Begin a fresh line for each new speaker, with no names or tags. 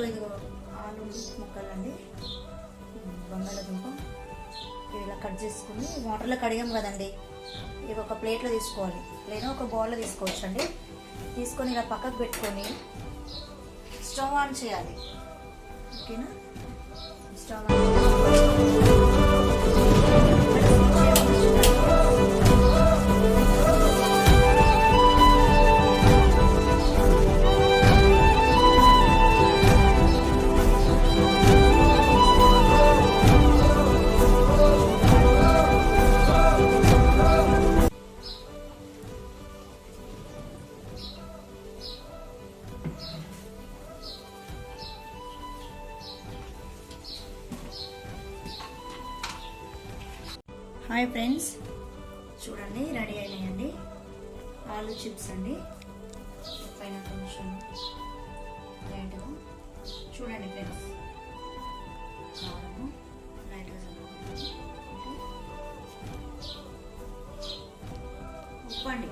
ఇదిగో ఆలు ముక్కలండి, బంగాళదుంప ఇలా కట్ చేసుకుని వాటర్లో కడిగాం కదండి, ఇవి ఒక ప్లేట్లో తీసుకోవాలి, లేదా ఒక బౌల్లో తీసుకోవచ్చు అండి. తీసుకొని ఇలా పక్కకు పెట్టుకొని స్టవ్ ఆన్ చేయాలి. ఓకేనా, స్టవ్ ఆన్ హాయ్ ఫ్రెండ్స్, చూడండి రెడీ అయినాయండి ఆలు చిప్స్ అండి. పైన కొంచెం లైట్గా చూడండి ఫ్రెండ్స్, కారము లైట్గా ఉప్పు అండి.